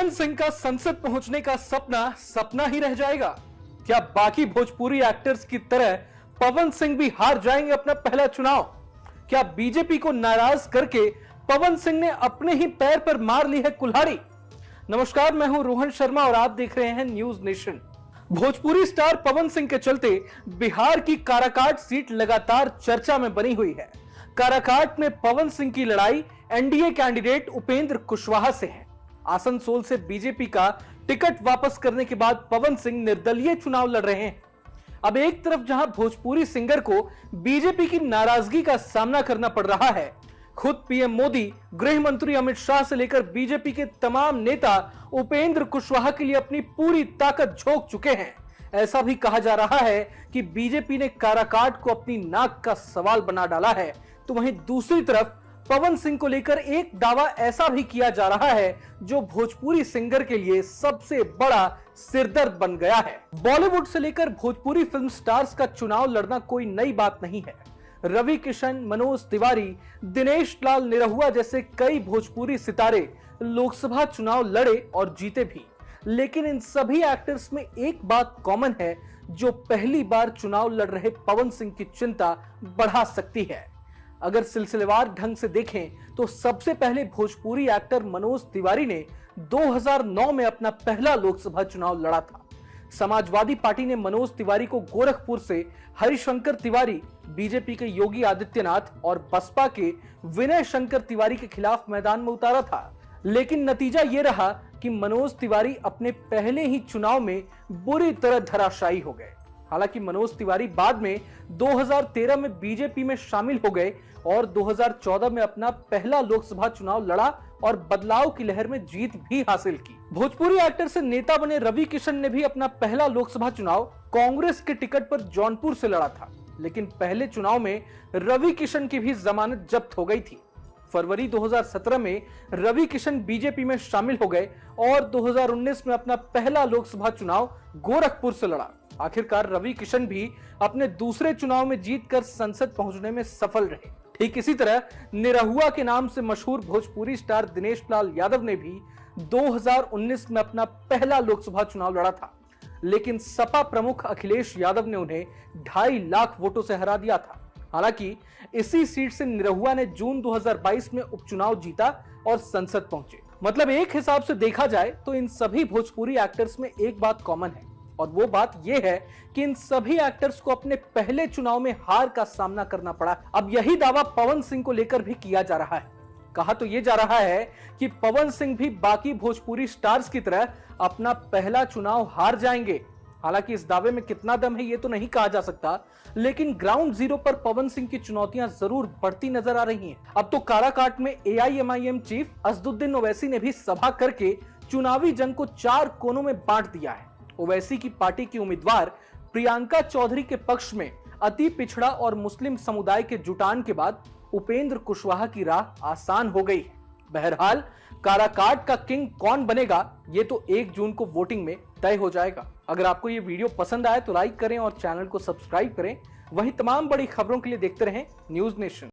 पवन सिंह का संसद पहुंचने का सपना सपना ही रह जाएगा। क्या बाकी भोजपुरी एक्टर्स की तरह पवन सिंह भी हार जाएंगे अपना पहला चुनाव? क्या बीजेपी को नाराज करके पवन सिंह ने अपने ही पैर पर मार ली है कुल्हाड़ी? नमस्कार, मैं हूं रोहन शर्मा और आप देख रहे हैं news nation. Bhojpuri star Pawan Singh के चलते बिहार की काराकाट सीट लगातार चर्चा में बनी हुई है। काराकाट में पवन सिंह की लड़ाई एनडीए कैंडिडेट उपेंद्र कुशवाहा से है। आसनसोल से बीजेपी का टिकट वापस करने के बाद पवन सिंह निर्दलीय चुनाव लड़ रहे हैं। अब एक तरफ जहां भोजपुरी सिंगर को बीजेपी की नाराजगी का सामना करना पड़ रहा है, खुद पीएम मोदी, गृह मंत्री अमित शाह से लेकर बीजेपी के तमाम नेता उपेंद्र कुशवाहा के लिए अपनी पूरी ताकत झोंक चुके हैं। ऐसा भी कहा जा रहा है कि बीजेपी ने काराकाट को अपनी नाक का सवाल बना डाला है। तो वहीं दूसरी तरफ पवन सिंह को लेकर एक दावा ऐसा भी किया जा रहा है जो भोजपुरी सिंगर के लिए सबसे बड़ा सिरदर्द बन गया है। बॉलीवुड से लेकर भोजपुरी फिल्म स्टार्स का चुनाव लड़ना कोई नई बात नहीं है। रवि किशन, मनोज तिवारी, दिनेश लाल निरहुआ जैसे कई भोजपुरी सितारे लोकसभा चुनाव लड़े और जीते भी। लेकिन इन सभी एक्टर्स में एक बात कॉमन है जो पहली बार चुनाव लड़ रहे पवन सिंह की चिंता बढ़ा सकती है। अगर सिलसिलेवार ढंग से देखें तो सबसे पहले भोजपुरी एक्टर मनोज तिवारी ने 2009 में अपना पहला लोकसभा चुनाव लड़ा था। समाजवादी पार्टी ने मनोज तिवारी को गोरखपुर से, हरिशंकर तिवारी बीजेपी के योगी आदित्यनाथ और बसपा के विनय शंकर तिवारी के खिलाफ मैदान में उतारा था। लेकिन नतीजा यह रहा कि मनोज तिवारी अपने पहले ही चुनाव में बुरी तरह धराशायी हो गए। हालांकि मनोज तिवारी बाद में 2013 में बीजेपी में शामिल हो गए और 2014 में अपना पहला लोकसभा चुनाव लड़ा और बदलाव की लहर में जीत भी हासिल की। भोजपुरी एक्टर से नेता बने रवि किशन ने भी अपना पहला लोकसभा चुनाव कांग्रेस के टिकट पर जौनपुर से लड़ा था। लेकिन पहले चुनाव में रवि किशन की भी जमानत जब्त हो गई थी। फरवरी 2017 में रवि किशन बीजेपी में शामिल हो गए और 2019 में अपना पहला लोकसभा चुनाव गोरखपुर से लड़ा। आखिरकार रवि किशन भी अपने दूसरे चुनाव में जीतकर संसद पहुंचने में सफल रहे। ठीक इसी तरह निरहुआ के नाम से मशहूर भोजपुरी स्टार दिनेश लाल यादव ने भी 2019 में अपना पहला लोकसभा चुनाव लड़ा था। लेकिन सपा प्रमुख अखिलेश यादव ने उन्हें 2.5 लाख वोटों से हरा दिया था। हालांकि इसी सीट से निरहुआ ने जून 2022 में उपचुनाव जीता और संसद पहुंचे। मतलब एक हिसाब से देखा जाए तो इन सभी भोजपुरी एक्टर्स में एक बात कॉमन है और वो बात यह है कि इन सभी एक्टर्स को अपने पहले चुनाव में हार का सामना करना पड़ा। अब यही दावा पवन सिंह को लेकर भी किया जा रहा है। कहा तो यह जा रहा है कि पवन सिंह भी बाकी भोजपुरी स्टार्स की तरह अपना पहला चुनाव हार जाएंगे। हालांकि इस दावे में कितना दम है ये तो नहीं कहा जा सकता, लेकिन ग्राउंड जीरो पर पवन सिंह की चुनौतियां जरूर बढ़ती नजर आ रही हैं। अब तो काराकाट में एआईएमआईएम चीफ असदुद्दीन ओवैसी ने भी सभा करके चुनावी जंग को 4 कोनों में बांट दिया है। ओवैसी की पार्टी की उम्मीदवार प्रियंका चौधरी के पक्ष में अति पिछड़ा और मुस्लिम समुदाय के जुटान के बाद उपेंद्र कुशवाहा की राह आसान हो गई है। बहरहाल काराकाट का किंग कौन बनेगा ये तो 1 जून को वोटिंग में तय हो जाएगा। अगर आपको ये वीडियो पसंद आए तो लाइक करें और चैनल को सब्सक्राइब करें। वहीं तमाम बड़ी खबरों के लिए देखते रहें न्यूज नेशन।